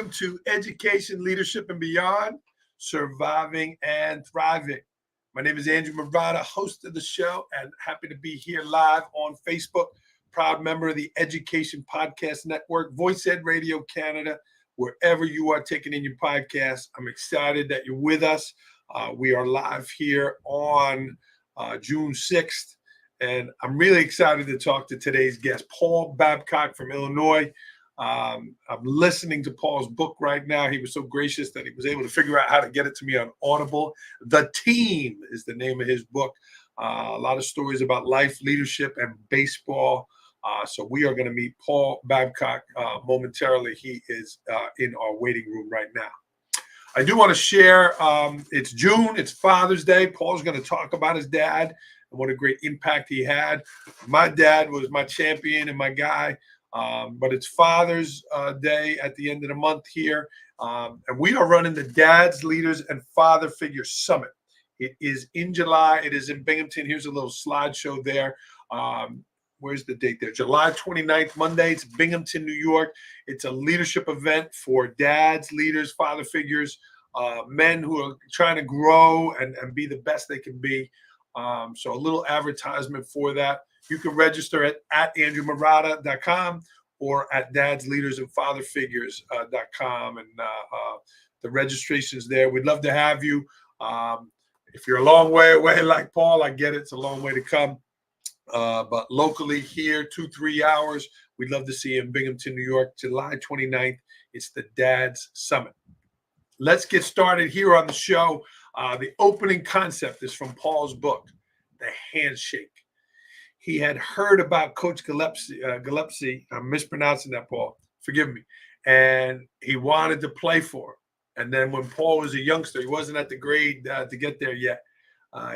welcome to Education, Leadership, and Beyond, Surviving and Thriving. My name is Andrew Mavrata, host of the show, and happy to be here live on Facebook. Proud member of the Education Podcast Network, Voice Ed Radio Canada, wherever you are taking in your podcast. I'm excited that you're with us. We are live here on June 6th, and I'm really excited to talk to today's guest, Paul Babcock from Illinois. I'm listening to Paul's book right now. He was so gracious that he was able to figure out how to get it to me on Audible. The Team is the name of his book. A lot of stories about life, leadership, and baseball. So we are going to meet Paul Babcock momentarily. He is in our waiting room right now. I do want to share, it's June, it's Father's Day. Paul's going to talk about his dad and what a great impact he had. My dad was my champion and my guy. But it's Father's Day at the end of the month here. And we are running the Dads, Leaders, and Father Figure Summit. It is in July. It is in Binghamton. Here's a little slideshow there. Where's the date there? July 29th, Monday. It's Binghamton, New York. It's a leadership event for dads, leaders, father figures, men who are trying to grow and be the best they can be. So a little advertisement for that. You can register at andrewmavrata.com or at dadsleadersandfatherfigures.com. And the registration's there. We'd love to have you. If you're a long way away like Paul, I get it. It's a long way to come. But locally here, 2-3 hours, we'd love to see you in Binghamton, New York, July 29th. It's the Dads Summit. Let's get started here on the show. The opening concept is from Paul's book, The Handshake. He had heard about Coach Gillespie. I'm mispronouncing that, Paul. Forgive me. And he wanted to play for him. And then when Paul was a youngster, he wasn't at the grade to get there yet.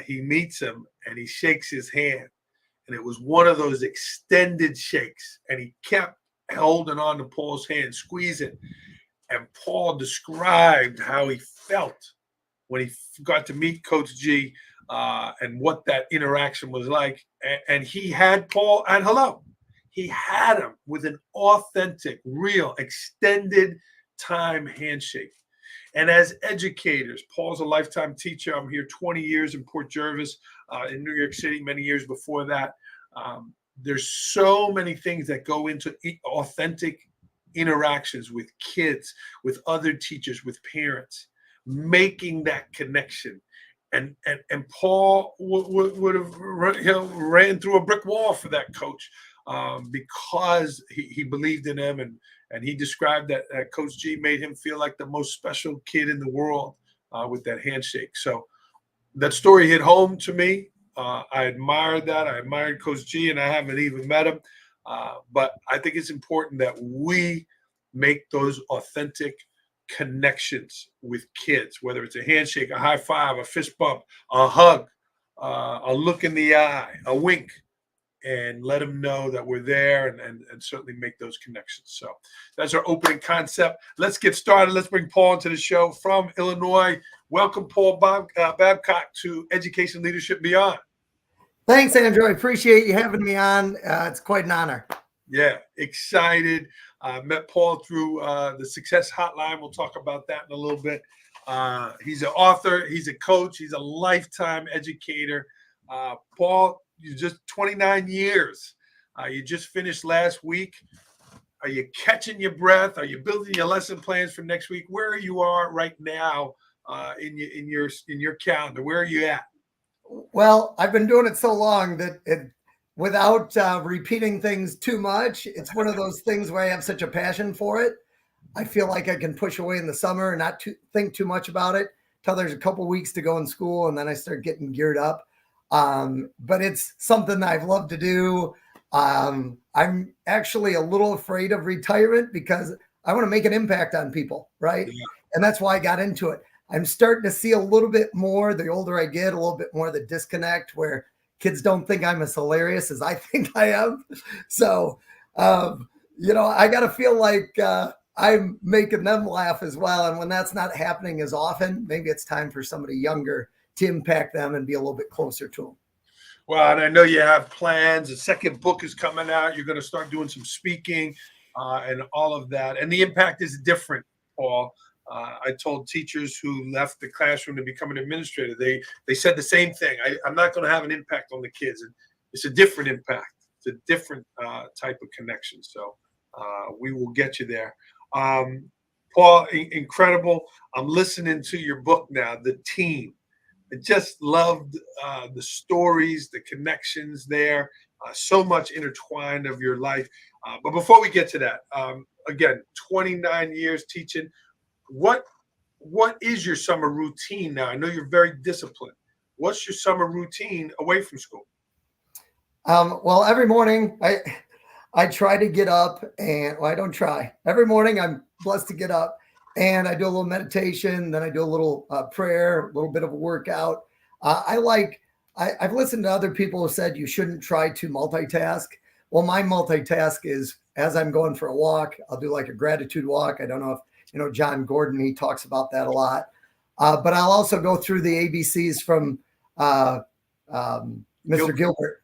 He meets him and he shakes his hand. And it was one of those extended shakes. And he kept holding on to Paul's hand, squeezing. And Paul described how he felt when he got to meet Coach G and what that interaction was like. And he had Paul at hello. He had him with an authentic, real, extended time handshake. And as educators, Paul's a lifetime teacher. I'm here 20 years in Port Jervis, in New York City, many years before that. There's so many things that go into authentic interactions with kids, with other teachers, with parents, making that connection. And Paul would have ran through a brick wall for that coach because he believed in him. And he described that Coach G made him feel like the most special kid in the world with that handshake. So that story hit home to me. I admired that. I admired Coach G, and I haven't even met him. But I think it's important that we make those authentic connections with kids, whether it's a handshake, a high five, a fist bump, a hug, a look in the eye, a wink, and let them know that we're there and certainly make those connections. So that's our opening concept. Let's get started. Let's bring Paul into the show from Illinois. Welcome, Paul Babcock, to Education, Leadership, Beyond. Thanks, Andrew. I appreciate you having me on. It's quite an honor. Yeah, excited. Met Paul through the Success Hotline. We'll talk about that in a little bit. He's an author. He's a coach. He's a lifetime educator. Paul, you're just 29 years. You just finished last week. Are you catching your breath? Are you building your lesson plans for next week? Where you are right now in your calendar? Where are you at? Well, I've been doing it so long that without repeating things too much, it's one of those things where I have such a passion for it. I feel like I can push away in the summer and not think too much about it till there's a couple weeks to go in school, and then I start getting geared up. But it's something that I've loved to do. I'm actually a little afraid of retirement because I want to make an impact on people, right? Yeah. And that's why I got into it. I'm starting to see a little bit more, the older I get, a little bit more of the disconnect where kids don't think I'm as hilarious as I think I am. So, I got to feel like I'm making them laugh as well. And when that's not happening as often, maybe it's time for somebody younger to impact them and be a little bit closer to them. Well, and I know you have plans. The second book is coming out. You're going to start doing some speaking and all of that. And the impact is different Paul. I told teachers who left the classroom to become an administrator, they said the same thing. I'm not going to have an impact on the kids. And it's a different impact. It's a different type of connection. So we will get you there. Paul, incredible. I'm listening to your book now, The Team. I just loved the stories, the connections there, so much intertwined of your life. But before we get to that, again, 29 years teaching. What is your summer routine now? I know you're very disciplined. What's your summer routine away from school? Well, every morning I try to get up, and I don't try. Every morning I'm blessed to get up, and I do a little meditation, then I do a little prayer, a little bit of a workout. I've listened to other people who said you shouldn't try to multitask. Well, my multitask is as I'm going for a walk, I'll do like a gratitude walk. I don't know if John Gordon, he talks about that a lot. But I'll also go through the ABCs from Mr. Gilbert.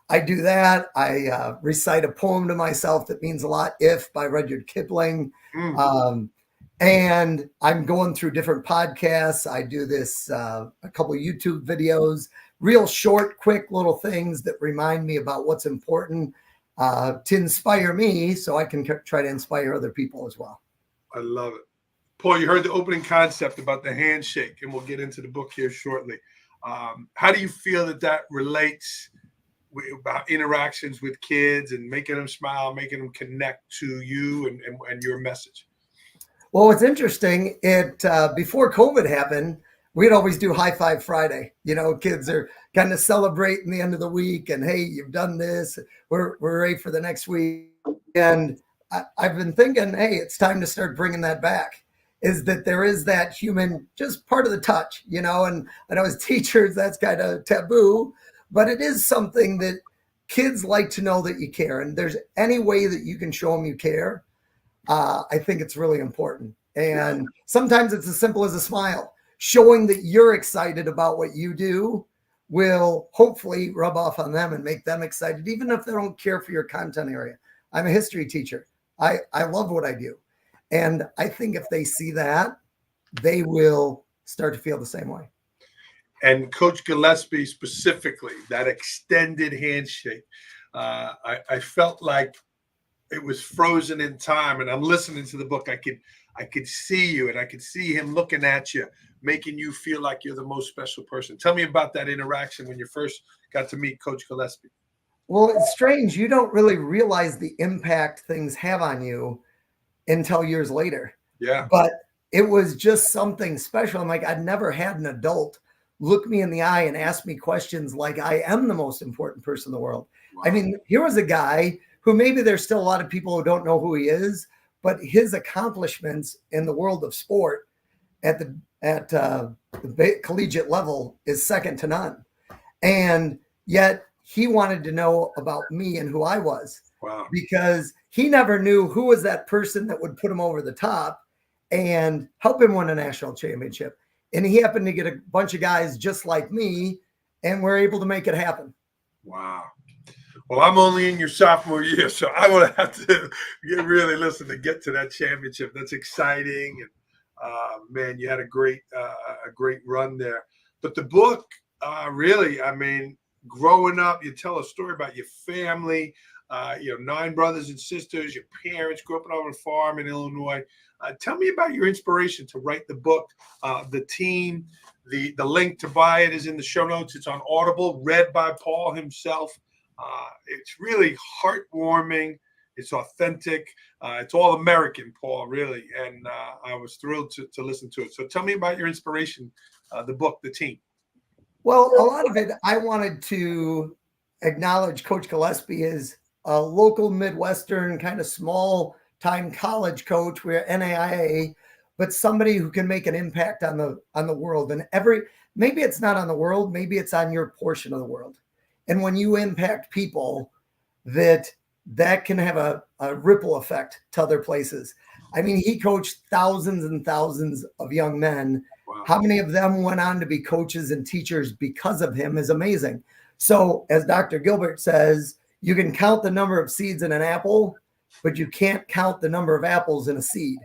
I do that. I recite a poem to myself that means a lot, If by Rudyard Kipling. And I'm going through different podcasts. I do this, a couple of YouTube videos, real short, quick little things that remind me about what's important to inspire me so I can try to inspire other people as well. I love it. Paul, you heard the opening concept about the handshake, and we'll get into the book here shortly. How do you feel that relates about interactions with kids and making them smile, making them connect to you and your message? Well, it's interesting. Before COVID happened, we'd always do High Five Friday. Kids are kind of celebrating the end of the week, and hey, you've done this. We're ready for the next week. And I've been thinking, hey, it's time to start bringing that back. Is that there is that human, just part of the touch, and I know as teachers, that's kind of taboo, but it is something that kids like to know that you care. And there's any way that you can show them you care. I think it's really important. And sometimes it's as simple as a smile. Showing that you're excited about what you do will hopefully rub off on them and make them excited, even if they don't care for your content area. I'm a history teacher. I love what I do. And I think if they see that, they will start to feel the same way. And Coach Gillespie specifically, that extended handshake, I felt like it was frozen in time. And I'm listening to the book. I could see you, and I could see him looking at you, making you feel like you're the most special person. Tell me about that interaction when you first got to meet Coach Gillespie. Well, it's strange. You don't really realize the impact things have on you until years later. Yeah. But it was just something special. I'm like, I'd never had an adult look me in the eye and ask me questions like I am the most important person in the world. Wow. I mean, here was a guy who maybe there's still a lot of people who don't know who he is, but his accomplishments in the world of sport at the collegiate level is second to none. And yet he wanted to know about me and who I was. Wow. Because he never knew who was that person that would put him over the top and help him win a national championship. And he happened to get a bunch of guys just like me, and we're able to make it happen. Wow. Well, I'm only in your sophomore year, so I would have to to get to that championship. That's exciting. And man, you had a great run there. But the book, really, I mean, growing up, you tell a story about your family, 9 brothers and sisters, your parents grew up on a farm in Illinois. Tell me about your inspiration to write the book, The Team. The link to buy it is in the show notes. It's on Audible, read by Paul himself. It's really heartwarming. It's authentic. It's all American, Paul, really. And I was thrilled to listen to it. So tell me about your inspiration, the book, The Team. Well, a lot of it, I wanted to acknowledge Coach Gillespie as a local Midwestern kind of small time college coach. We're NAIA, but somebody who can make an impact on the world. And maybe it's not on the world, maybe it's on your portion of the world. And when you impact people, that can have a ripple effect to other places. I mean, he coached thousands and thousands of young men. Wow. How many of them went on to be coaches and teachers because of him is amazing. So as Dr. Gilbert says, you can count the number of seeds in an apple, but you can't count the number of apples in a seed.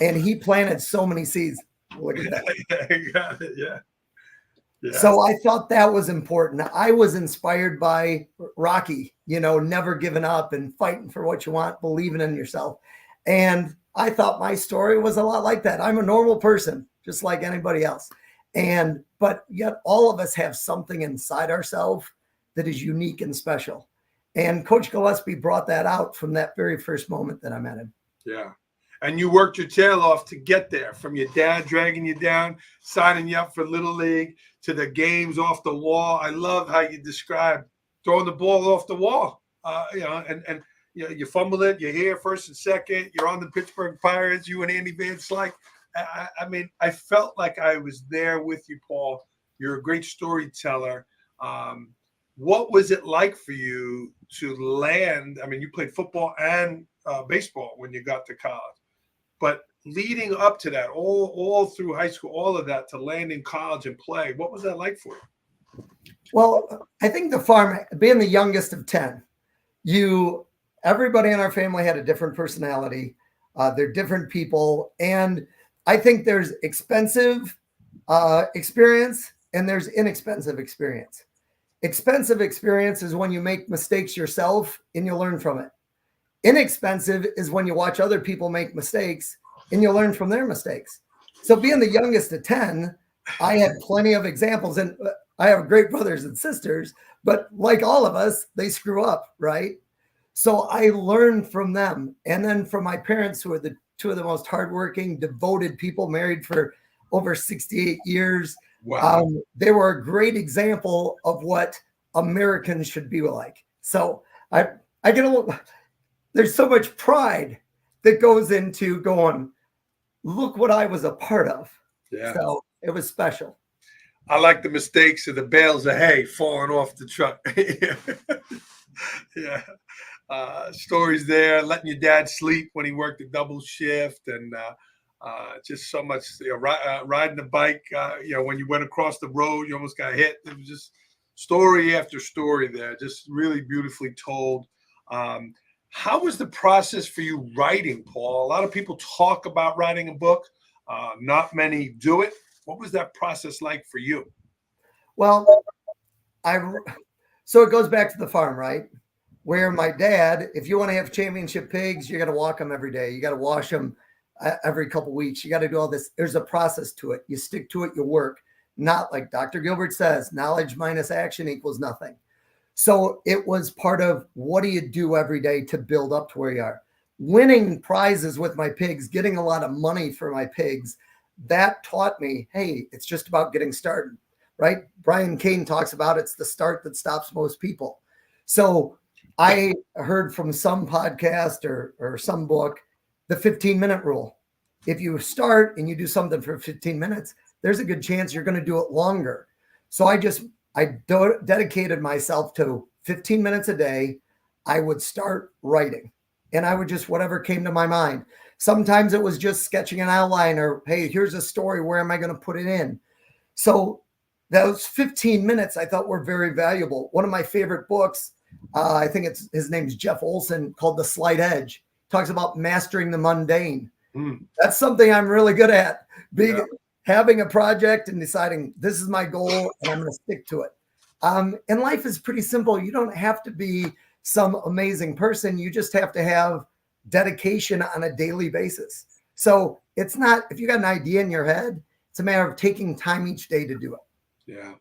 and he planted so many seeds. Look at that. You got it. Yeah. Yeah. So I thought that was important. I was inspired by Rocky, never giving up and fighting for what you want, believing in yourself. And I thought my story was a lot like that. I'm a normal person, just like anybody else. But yet all of us have something inside ourselves that is unique and special. And Coach Gillespie brought that out from that very first moment that I met him. Yeah. And you worked your tail off to get there, from your dad dragging you down, signing you up for Little League, to the games off the wall. I love how you described throwing the ball off the wall. And you fumble it, you're here first and second, you're on the Pittsburgh Pirates, you and Andy Van Slyke. I mean, I felt like I was there with you, Paul. You're a great storyteller. What was it like for you to land? I mean, you played football and baseball when you got to college. But leading up to that, all through high school, all of that, to land in college and play, what was that like for you? Well, I think the farm, being the youngest of 10, everybody in our family had a different personality. They're different people. And I think there's expensive experience and there's inexpensive experience. Expensive experience is when you make mistakes yourself and you learn from it. Inexpensive is when you watch other people make mistakes and you learn from their mistakes. So being the youngest of 10, I had plenty of examples, and I have great brothers and sisters, but like all of us, they screw up, right? So I learned from them. And then from my parents, who are the two of the most hardworking, devoted people, married for over 68 years. Wow. They were a great example of what Americans should be like. So I get a little, there's so much pride that goes into going, look what I was a part of. Yeah. So it was special. I like the mistakes of the bales of hay falling off the truck. Yeah. Stories there, letting your dad sleep when he worked a double shift, and just so much, riding the bike, when you went across the road, you almost got hit. It was just story after story there, just really beautifully told. How was the process for you writing, Paul? A lot of people talk about writing a book. Not many do it. What was that process like for you? Well, so it goes back to the farm, right? Where my dad, if you want to have championship pigs, you got to walk them every day. You got to wash them every couple of weeks. You got to do all this. There's a process to it. You stick to it, you work. Not like Dr. Gilbert says, knowledge minus action equals nothing. So it was part of, what do you do every day to build up to where you are? Winning prizes with my pigs, getting a lot of money for my pigs, that taught me, hey, it's just about getting started, right? Brian Cain talks about it's the start that stops most people. So I heard from some podcast or some book, the 15-minute rule. If you start and you do something for 15 minutes, there's a good chance you're going to do it longer. So I dedicated myself to 15 minutes a day. I would start writing, and I would just, whatever came to my mind. Sometimes it was just sketching an outline, or, hey, here's a story. Where am I going to put it in? So those 15 minutes I thought were very valuable. One of my favorite books, I think his name's Jeff Olson, called The Slight Edge. Talks about mastering the mundane. That's something I'm really good at. Having a project and deciding this is my goal and I'm going to stick to it. And life is pretty simple. You don't have to be some amazing person. You just have to have dedication on a daily basis. So it's not, if you got an idea in your head, it's a matter of taking time each day to do it. Yeah.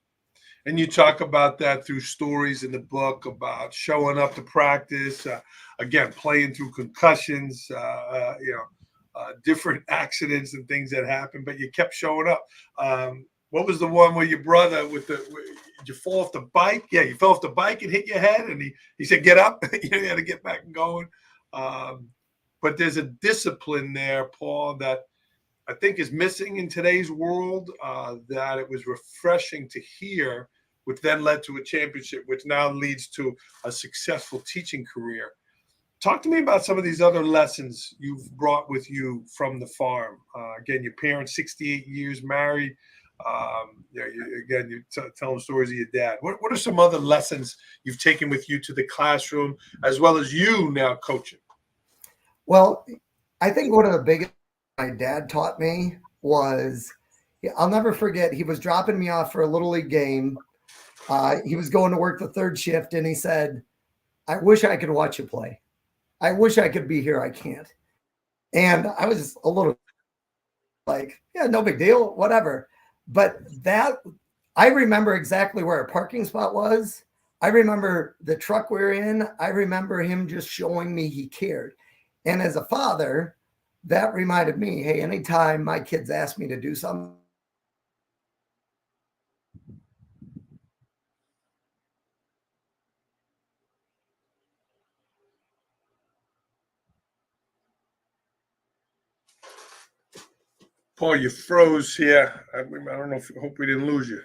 And you talk about that through stories in the book about showing up to practice, again, playing through concussions, different accidents and things that happen, but you kept showing up. What was the one where your brother did you fall off the bike? Yeah, you fell off the bike and hit your head, and he said, get up. You had to get back and going. But there's a discipline there, Paul, that I think is missing in today's world, that it was refreshing to hear, which then led to a championship, which now leads to a successful teaching career. Talk to me about some of these other lessons you've brought with you from the farm. Again, your parents, 68 years married. You're telling stories of your dad. What are some other lessons you've taken with you to the classroom, as well as you now coaching? Well, I think one of the biggest my dad taught me was, I'll never forget, he was dropping me off for a Little League game. He was going to work the third shift, and he said, I wish I could watch you play. I wish I could be here. I can't. And I was a little like, yeah, no big deal, whatever. But that, I remember exactly where a parking spot was. I remember the truck we were in. I remember him just showing me he cared. And as a father, that reminded me, hey, anytime my kids ask me to do something, Paul, you froze here. I don't know if, hope we didn't lose you.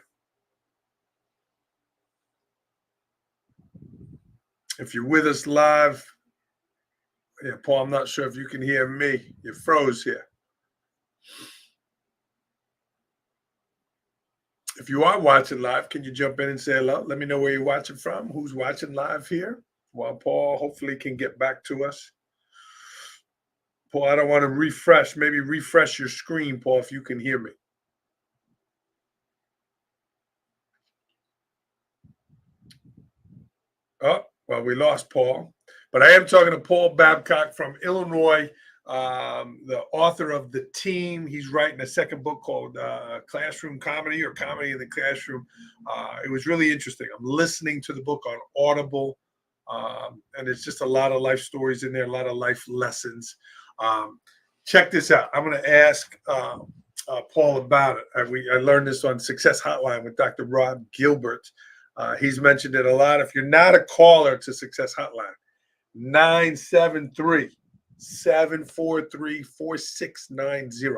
If you're with us live, yeah, Paul, I'm not sure if you can hear me. You froze here. If you are watching live, can you jump in and say hello? Let me know where you're watching from, who's watching live here, while Paul hopefully can get back to us. Paul, I don't want to refresh. Maybe refresh your screen, Paul, if you can hear me. Oh, well, we lost Paul. But I am talking to Paul Babcock from Illinois, the author of The Team. He's writing a second book called Classroom Comedy, or Comedy in the Classroom. It was really interesting. I'm listening to the book on Audible, and it's just a lot of life stories in there, a lot of life lessons. Check this out. I'm going to ask Paul about it. I learned this on Success Hotline with Dr. Rob Gilbert. He's mentioned it a lot. If you're not a caller to Success Hotline, 973-743-4690.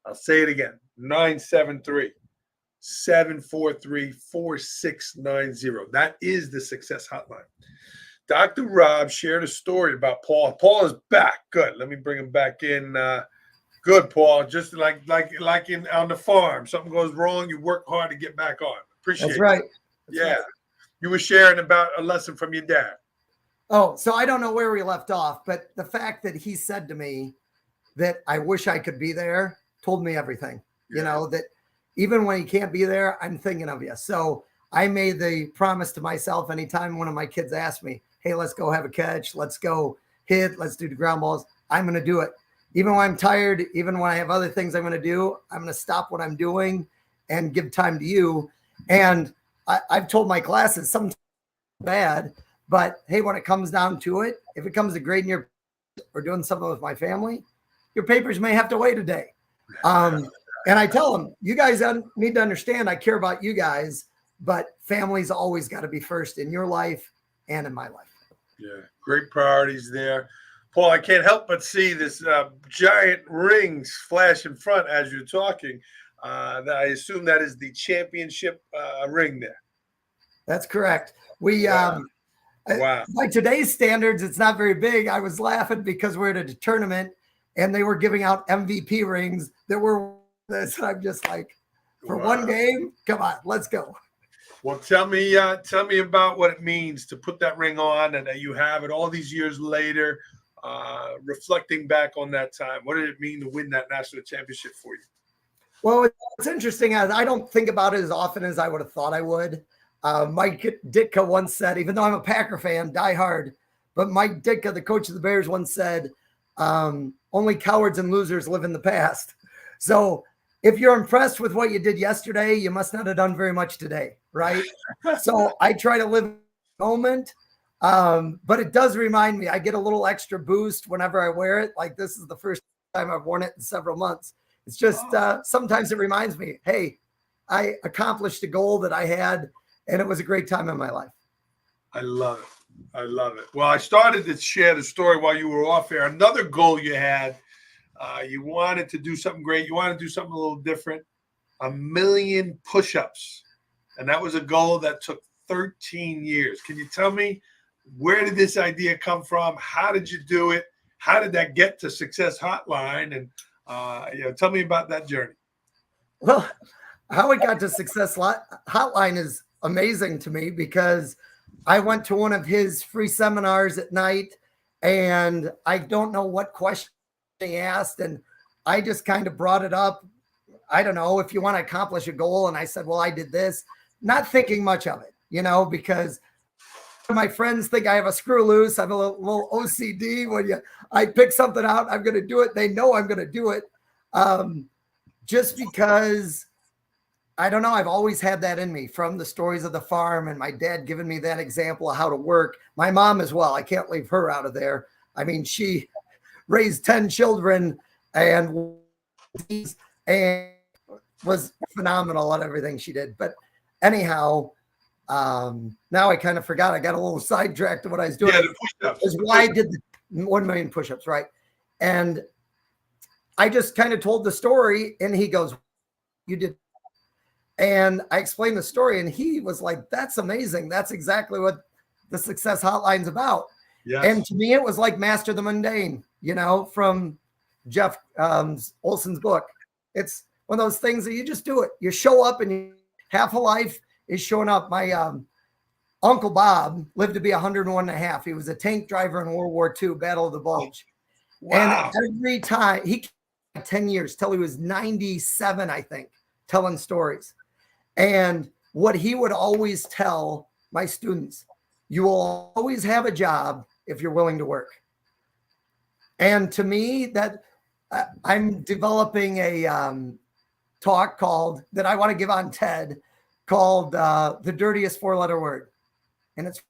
I'll say it again, 973-743-4690. That is the Success Hotline. Dr. Rob shared a story about Paul. Paul is back. Good. Let me bring him back in. Good, Paul. Just like in on the farm. Something goes wrong, you work hard to get back on. Appreciate it. that's right. Yeah. You were sharing about a lesson from your dad. Oh, so I don't know where we left off, but the fact that he said to me that I wish I could be there told me everything. Yeah. You know, that even when he can't be there, I'm thinking of you. So I made the promise to myself anytime one of my kids asked me, hey, let's go have a catch, let's go hit, let's do the ground balls, I'm going to do it. Even when I'm tired, even when I have other things I'm going to do, I'm going to stop what I'm doing and give time to you. And I've told my classes, sometimes bad, but hey, when it comes down to it, if it comes to grading your or doing something with my family, your papers may have to wait a day. And I tell them, you guys need to understand, I care about you guys, but family's always got to be first in your life and in my life. Yeah, great priorities there. Paul, I can't help but see this giant rings flash in front as you're talking. I assume that is the championship ring there. That's correct. We Wow. By today's standards, it's not very big. I was laughing because we're at a tournament and they were giving out MVP rings that were this. I'm just like, for one game, come on, let's go. Well, tell me about what it means to put that ring on and that you have it all these years later, reflecting back on that time. What did it mean to win that national championship for you? Well, it's interesting. I don't think about it as often as I would have thought I would. Mike Ditka once said, even though I'm a Packer fan, die hard, but Mike Ditka, the coach of the Bears, once said, only cowards and losers live in the past. So if you're impressed with what you did yesterday, you must not have done very much today, right? So I try to live in the moment, but it does remind me, I get a little extra boost whenever I wear it. Like this is the first time I've worn it in several months. It's just sometimes it reminds me, hey, I accomplished a goal that I had, and it was a great time in my life. I love it. I love it. Well, I started to share the story while you were off air. Another goal you had, you wanted to do something great. You wanted to do something a little different. 1 million push-ups. And that was a goal that took 13 years. Can you tell me, where did this idea come from? How did you do it? How did that get to Success Hotline? And tell me about that journey. Well, how it got to Success Hotline is amazing to me because I went to one of his free seminars at night and I don't know what question he asked. And I just kind of brought it up. I don't know if you want to accomplish a goal. And I said, well, I did this, not thinking much of it, because my friends think I have a screw loose. I'm a little OCD. I pick something out, I'm going to do it. They know I'm going to do it. Just because, I don't know, I've always had that in me from the stories of the farm and my dad giving me that example of how to work. My mom as well. I can't leave her out of there. I mean, she raised 10 children and was phenomenal at everything she did. But anyhow, now I kind of forgot. I got a little sidetracked to what I was doing. Yeah, the push-ups. Is why I did the 1 million push-ups, right? And I just kind of told the story, and he goes, "You did." And I explained the story, and he was like, "That's amazing. That's exactly what the Success Hotline's about." Yes. And to me, it was like Master the Mundane, from Jeff Olson's book. It's one of those things that you just do it. You show up, and half a life is showing up. My Uncle Bob lived to be 101 and a half. He was a tank driver in World War II, Battle of the Bulge. Wow. And every time, he 10 years till he was 97, I think, telling stories. And what he would always tell my students, you will always have a job if you're willing to work. And to me, that I'm developing a talk that I want to give on TED called The Dirtiest Four-Letter Word. And it's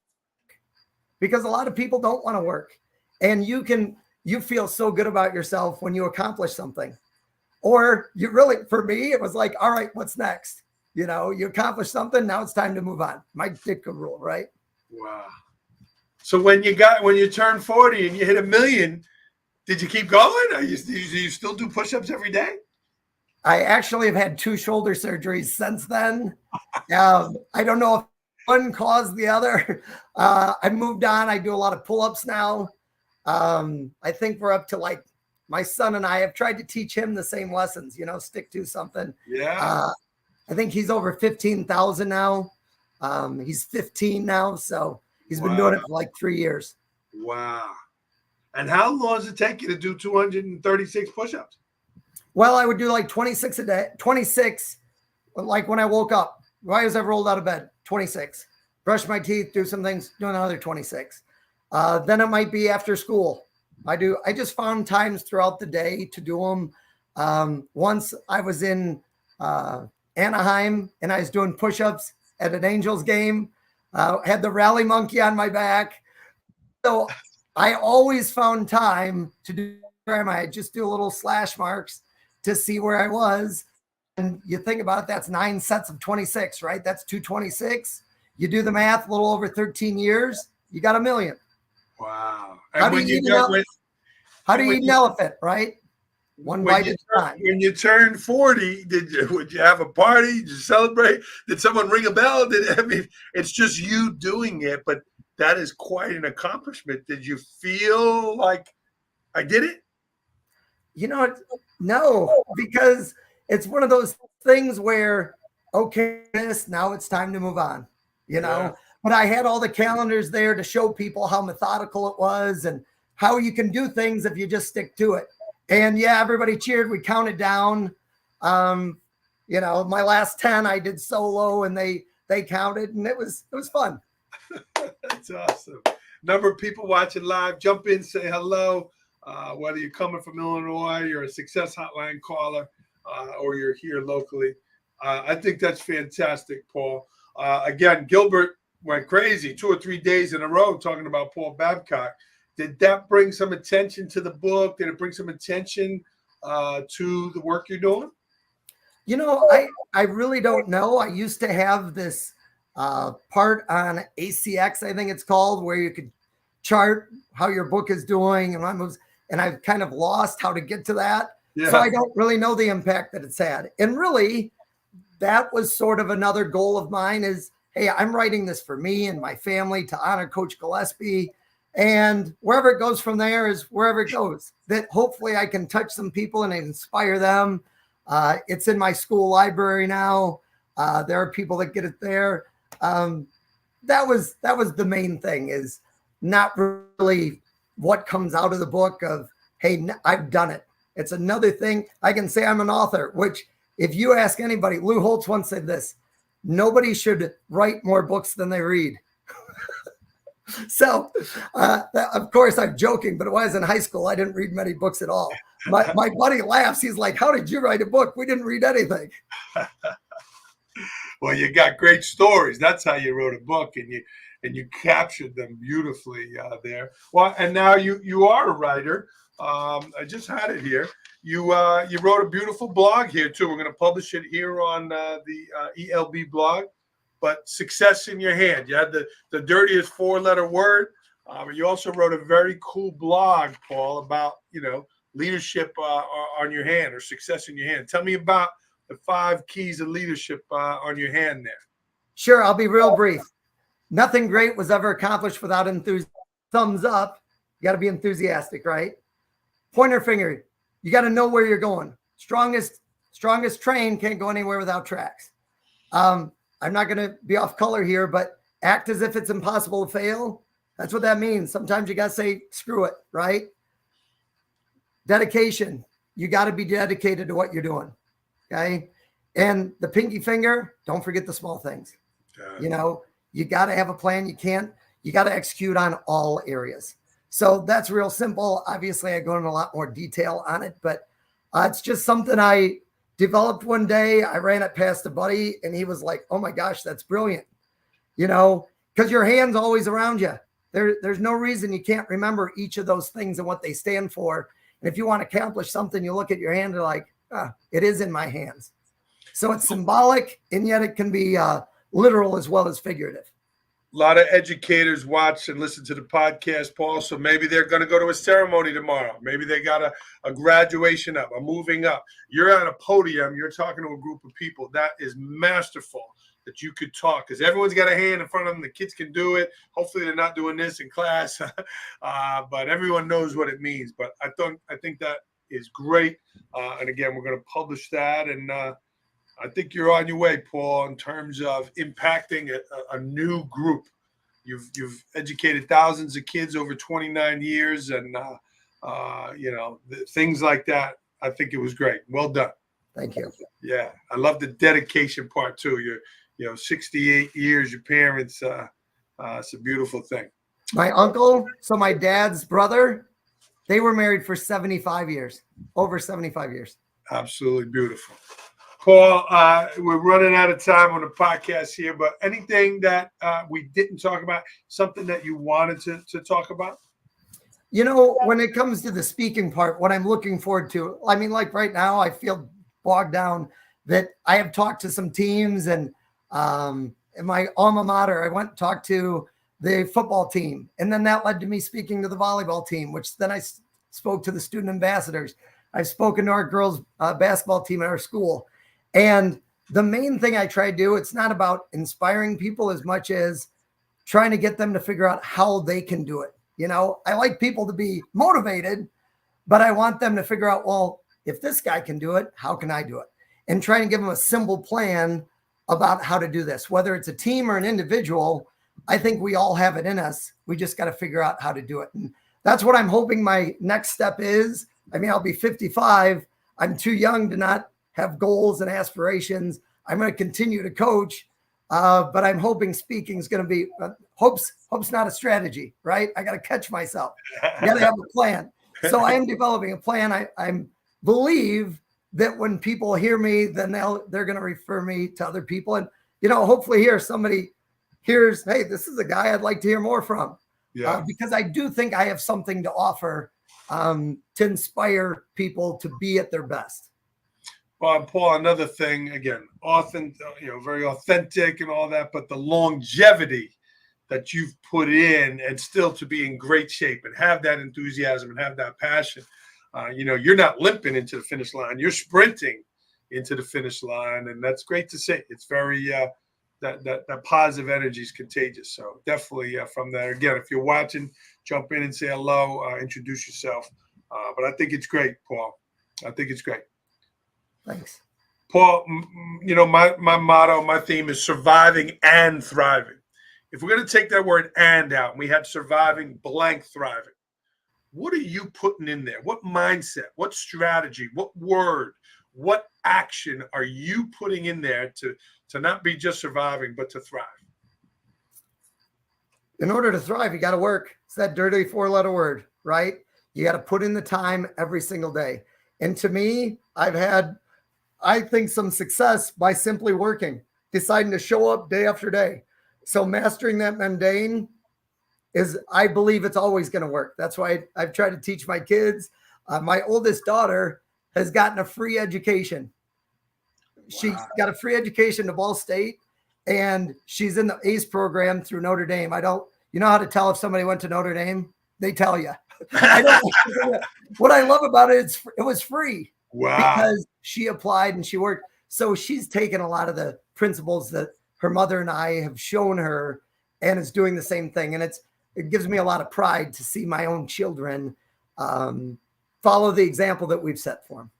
because a lot of people don't want to work. And you feel so good about yourself when you accomplish something. Or for me, it was like, all right, what's next? You accomplish something, now it's time to move on. My Ditka rule, right? Wow. So when you turned 40 and you hit 1 million, did you keep going? Do you still do push-ups every day? I actually have had 2 shoulder surgeries since then. I don't know if one caused the other. I moved on. I do a lot of pull-ups now. I think we're up to my son and I have tried to teach him the same lessons, stick to something. Yeah. I think he's over 15,000 now. He's 15 now. So he's been doing it for 3 years. Wow. And how long does it take you to do 236 push-ups? Well, I would do 26 a day, 26, when I woke up, right as I rolled out of bed, 26, brush my teeth, do some things, do another 26. Then it might be after school. I just found times throughout the day to do them. Once I was in Anaheim and I was doing push-ups at an Angels game, had the rally monkey on my back. So I always found time to do, I just do a little slash marks to see where I was. And you think about it, that's 9 sets of 26, right? That's 226. You do the math, a little over 13 years, you got 1 million. Wow. How do you eat an elephant, right? One bite at a time. When you turned 40, would you have a party? Did you celebrate? Did someone ring a bell? It's just you doing it, but that is quite an accomplishment. Did you feel like I did it? No, because it's one of those things where, okay, now it's time to move on, Yeah. But I had all the calendars there to show people how methodical it was and how you can do things if you just stick to it. And yeah, everybody cheered. We counted down. My last 10 I did solo and they counted, and it was fun. That's awesome. Number of people watching live, jump in, say hello. Whether you're coming from Illinois, you're a Success Hotline caller, or you're here locally. I think that's fantastic, Paul. Again, Gilbert went crazy 2 or 3 days in a row talking about Paul Babcock. Did that bring some attention to the book? Did it bring some attention to the work you're doing? I really don't know. I used to have this part on ACX, I think it's called, where you could chart how your book is doing and my moves. And I've kind of lost how to get to that. Yeah. So I don't really know the impact that it's had. And really, that was sort of another goal of mine is, hey, I'm writing this for me and my family to honor Coach Gillespie. And wherever it goes from there is wherever it goes. That hopefully I can touch some people and inspire them. It's in my school library now. There are people that get it there. That was the main thing, is not really what comes out of the book of, hey, I've done it. It's another thing. I can say I'm an author, which if you ask anybody, Lou Holtz once said this, nobody should write more books than they read. So, of course, I'm joking, but when I was in high school, I didn't read many books at all. My buddy laughs. He's like, how did you write a book? We didn't read anything. Well, you got great stories. That's how you wrote a book, and you captured them beautifully there. Well, and now you are a writer. I just had it here. You wrote a beautiful blog here too. We're going to publish it here on the ELB blog. But success in your hand. You had the dirtiest 4-letter word. You also wrote a very cool blog, Paul, about leadership on your hand or success in your hand. Tell me about the 5 keys of leadership on your hand there. Sure, I'll be real brief. Nothing great was ever accomplished without enthusiasm. Thumbs up. You got to be enthusiastic, right? Pointer finger. You got to know where you're going. Strongest train can't go anywhere without tracks. I'm not going to be off color here, but act as if it's impossible to fail. That's what that means. Sometimes you got to say, screw it, right? Dedication. You got to be dedicated to what you're doing. Okay. And the pinky finger, don't forget the small things. You got to have a plan. You got to execute on all areas. So that's real simple. Obviously, I go into a lot more detail on it, but it's just something I developed one day. I ran it past a buddy and he was like, oh my gosh, that's brilliant. Because your hand's always around you. There's no reason you can't remember each of those things and what they stand for. And if you want to accomplish something, you look at your hand and like, it is in my hands. So it's symbolic and yet it can be literal as well as figurative. A lot of educators watch and listen to the podcast, Paul. So maybe they're going to go to a ceremony tomorrow. Maybe they got a graduation up, a moving up. You're at a podium. You're talking to a group of people. That is masterful that you could talk because everyone's got a hand in front of them. The kids can do it. Hopefully they're not doing this in class, but everyone knows what it means. But I think that is great. And again, we're going to publish that. And I think you're on your way, Paul, in terms of impacting a new group. You've educated thousands of kids over 29 years, and things like that. I think it was great. Well done. Thank you. Yeah, I love the dedication part too. You're 68 years. Your parents. It's a beautiful thing. My uncle, so my dad's brother, they were married for 75 years, over 75 years. Absolutely beautiful. Paul, we're running out of time on the podcast here, but anything that we didn't talk about, something that you wanted to talk about? When it comes to the speaking part, what I'm looking forward to, I mean, like right now, I feel bogged down that I have talked to some teams and in my alma mater, I went and talked to the football team. And then that led to me speaking to the volleyball team, which then I spoke to the student ambassadors. I've spoken to our girls basketball team at our school. And the main thing I try to do, it's not about inspiring people as much as trying to get them to figure out how they can do it. I like people to be motivated, but I want them to figure out, well, if this guy can do it, how can I do it? And trying to give them a simple plan about how to do this, whether it's a team or an individual. I think we all have it in us. We just got to figure out how to do it. And that's what I'm hoping my next step is. I mean, I'll be 55. I'm too young to not have goals and aspirations. I'm going to continue to coach, but I'm hoping speaking is going to be hope's not a strategy, right? I got to catch myself. I got to have a plan. So I am developing a plan. I believe that when people hear me, then they're going to refer me to other people. And, hopefully here somebody hears, hey, this is a guy I'd like to hear more from. Yeah. Because I do think I have something to offer to inspire people to be at their best. Well, Paul, another thing, again, very authentic and all that, but the longevity that you've put in and still to be in great shape and have that enthusiasm and have that passion. You're not limping into the finish line. You're sprinting into the finish line, and that's great to see. It's very that positive energy is contagious. So definitely from there. Again, if you're watching, jump in and say hello, introduce yourself. But I think it's great, Paul. I think it's great. Thanks. Paul, my motto, my theme is surviving and thriving. If we're going to take that word and out, and we had surviving blank thriving, what are you putting in there? What mindset, what strategy, what word, what action are you putting in there to not be just surviving, but to thrive? In order to thrive, you got to work. It's that dirty 4-letter word, right? You got to put in the time every single day. And to me, I've had, I think, some success by simply working, deciding to show up day after day. So mastering that mundane is, I believe it's always going to work. That's why I've tried to teach my kids. My oldest daughter has gotten a free education. She got a free education to Ball State, and she's in the ACE program through Notre Dame. You know how to tell if somebody went to Notre Dame? They tell you. What I love about it, it was free. Wow. Because she applied and she worked. So she's taken a lot of the principles that her mother and I have shown her and is doing the same thing. And it gives me a lot of pride to see my own children follow the example that we've set for them.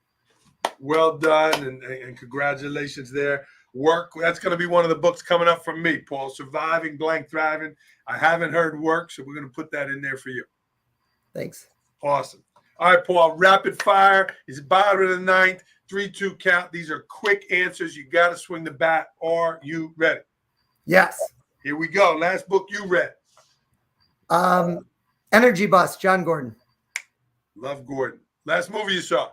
Well done, and congratulations there. Work, that's going to be one of the books coming up from me, Paul. Surviving blank thriving. I haven't heard work, so we're going to put that in there for you. Thanks. Awesome. All right, Paul, rapid fire is bottom of the ninth, 3-2 count. These are quick answers. You got to swing the bat. Are you ready? Yes. Here we go. Last book you read. Energy Bus, John Gordon. Love Gordon. Last movie you saw?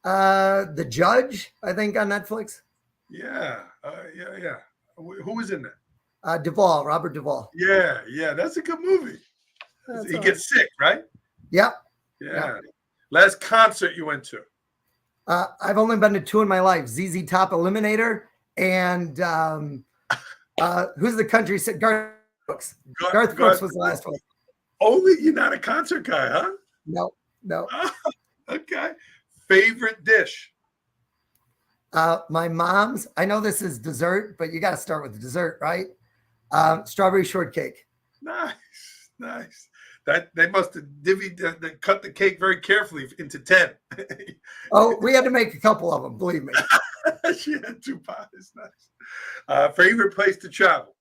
The Judge, I think, on Netflix. Yeah. Who was in that? Duvall, Robert Duvall. Yeah. That's a good movie. He gets sick, right? Yep. Yeah. Last concert you went to? I've only been to 2 in my life. ZZ Top Eliminator and who's the country singer? Garth Brooks. Garth Brooks was the last one. Only you're not a concert guy, huh? No. Okay. Favorite dish? My mom's. I know this is dessert, but you got to start with the dessert, right? Strawberry shortcake. Nice. That they must have they cut the cake very carefully into 10. Oh, we had to make a couple of them, believe me. She had 2 pies. Nice. Favorite place to travel?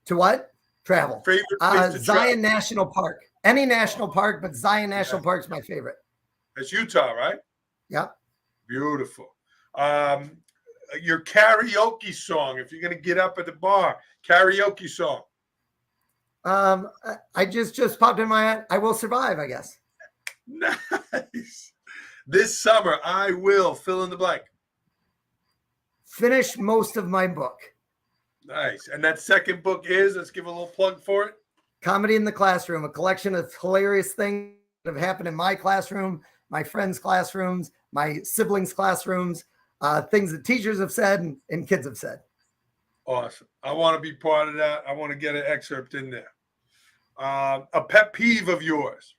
To what? Travel. Favorite place to Zion travel? National Park. Any national park, but Zion National Park's my favorite. That's Utah, right? Yep. Beautiful. Your karaoke song, if you're going to get up at the bar, karaoke song. I just popped in my head. I Will Survive, I guess. Nice. This summer, I will fill in the blank. Finish most of my book. Nice. And that second book is, let's give a little plug for it. Comedy in the Classroom, a collection of hilarious things that have happened in my classroom, my friends' classrooms, my siblings' classrooms, things that teachers have said and kids have said. Awesome. I want to be part of that. I want to get an excerpt in there. A pet peeve of yours?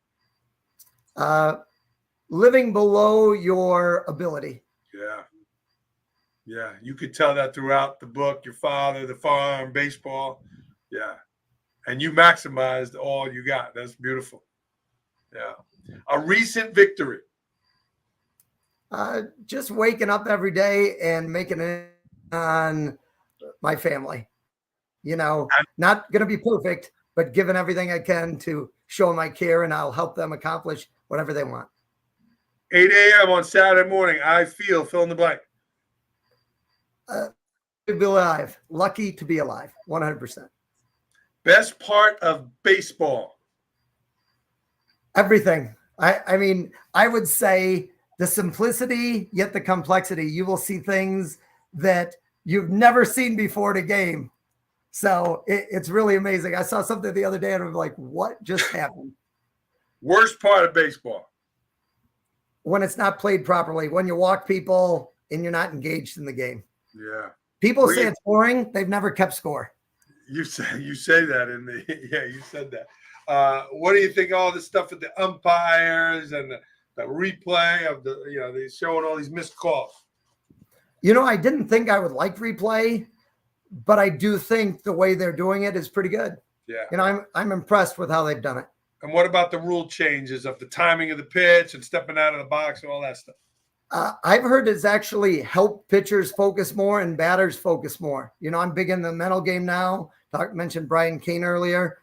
Living below your ability. Yeah. You could tell that throughout the book. Your father, the farm, baseball. Yeah. And you maximized all you got. That's beautiful. Yeah. A recent victory? Just waking up every day and making it on my family. Not going to be perfect, but giving everything I can to show them I care, and I'll help them accomplish whatever they want. 8 a.m. on Saturday morning, I feel fill in the blank. To be alive. Lucky to be alive. 100%. Best part of baseball? Everything. I mean, I would say the simplicity, yet the complexity. You will see things that you've never seen before in a game. So it's really amazing. I saw something the other day and I'm like, what just happened? Worst part of baseball? When it's not played properly, when you walk people and you're not engaged in the game. Yeah. People say it's boring. They've never kept score. You say that you said that. What do you think of all this stuff with the umpires and the replay of they're showing all these missed calls? I didn't think I would like replay, but I do think the way they're doing it is pretty good. Yeah. I'm impressed with how they've done it. And what about the rule changes of the timing of the pitch and stepping out of the box and all that stuff? I've heard it's actually helped pitchers focus more and batters focus more. I'm big in the mental game now. Mentioned Brian Kane earlier.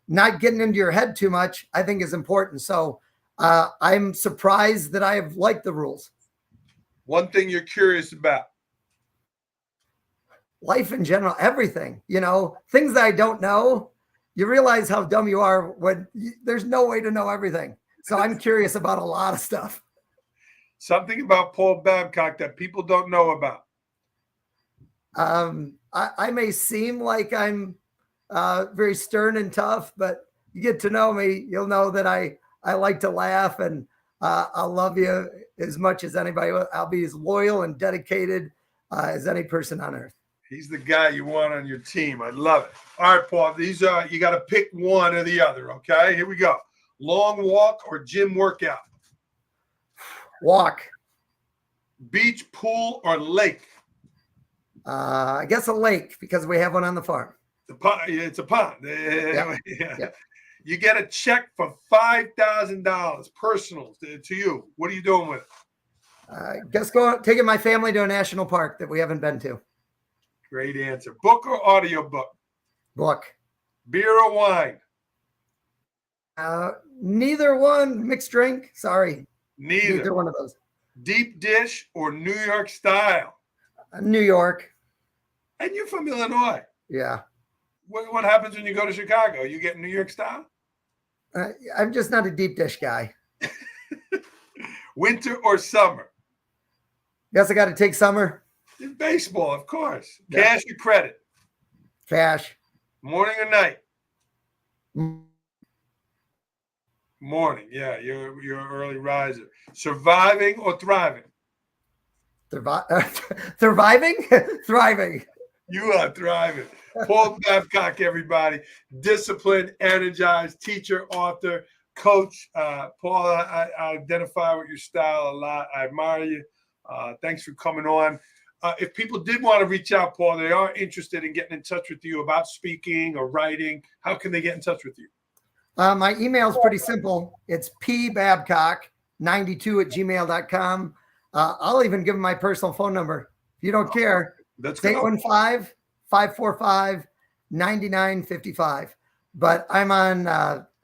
not getting into your head too much, I think is important. So I'm surprised that I have liked the rules. One thing you're curious about. Life in general, everything, things that I don't know. You realize how dumb you are when there's no way to know everything. So I'm curious about a lot of stuff. Something about Paul Babcock that people don't know about. I may seem like I'm very stern and tough, but you get to know me, you'll know that I like to laugh, and I'll love you as much as anybody. I'll be as loyal and dedicated as any person on earth. He's the guy you want on your team. I love it. All right, Paul, these are, you got to pick one or the other. Okay, here we go. Long walk or gym workout? Walk. Beach, pool, or lake? I guess a lake, because we have one on the farm. The pond, it's a pond. Yep. Yeah. Yep. You get a check for $5,000 personal to you. What are you doing with it? Guess taking my family to a national park that we haven't been to. Great answer. Book or audio book? Book. Beer or wine? Neither one. Mixed drink. Sorry. Neither one of those. Deep dish or New York style? New York. And you're from Illinois. Yeah. What happens when you go to Chicago? You get New York style? I'm just not a deep dish guy. Winter or summer? Guess I got to take summer. In baseball, of course. Yeah. Cash or credit? Cash. Morning or night? Morning. Yeah, you're an early riser. Surviving or thriving? Surviving? Thriving. You are thriving. Paul Babcock, everybody. Disciplined, energized, teacher, author, coach. Paul, I identify with your style a lot. I admire you. Thanks for coming on. If people did want to reach out, Paul, they are interested in getting in touch with you about speaking or writing, how can they get in touch with you? My email is pretty simple. It's pbabcock92@gmail.com. I'll even give them my personal phone number. If you don't care, That's 815-545-9955. But I'm on,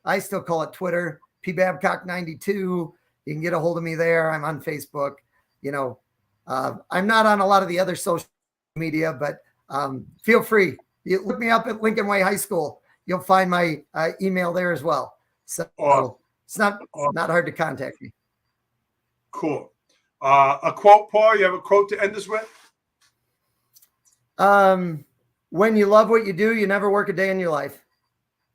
I still call it Twitter, pbabcock92. You can get a hold of me there. I'm on Facebook. I'm not on a lot of the other social media, but feel free. You look me up at Lincoln Way High School. You'll find my email there as well. So it's not hard to contact me. Cool. A quote, Paul? You have a quote to end this with? When you love what you do, you never work a day in your life.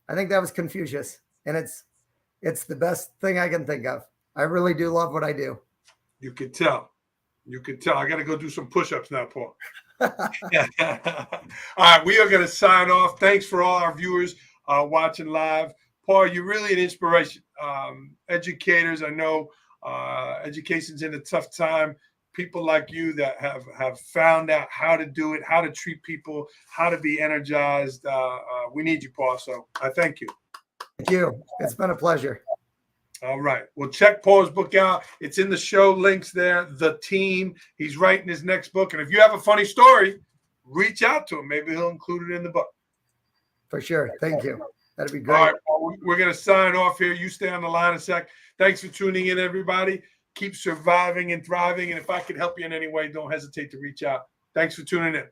I think that was Confucius, and it's the best thing I can think of. I really do love what I do. You could tell. You could tell. I got to go do some push-ups now, Paul. All right, we are going to sign off. Thanks for all our viewers watching live. Paul, you're really an inspiration. Educators, I know education's in a tough time. People like you that have found out how to do it, how to treat people, how to be energized. We need you, Paul. So I thank you. Thank you. It's been a pleasure. All right. Well, check Paul's book out. It's in the show links there. The Team. He's writing his next book. And if you have a funny story, reach out to him. Maybe he'll include it in the book. For sure. Thank you. That'd be great. All right, Paul, we're going to sign off here. You stay on the line a sec. Thanks for tuning in, everybody. Keep surviving and thriving. And if I can help you in any way, don't hesitate to reach out. Thanks for tuning in.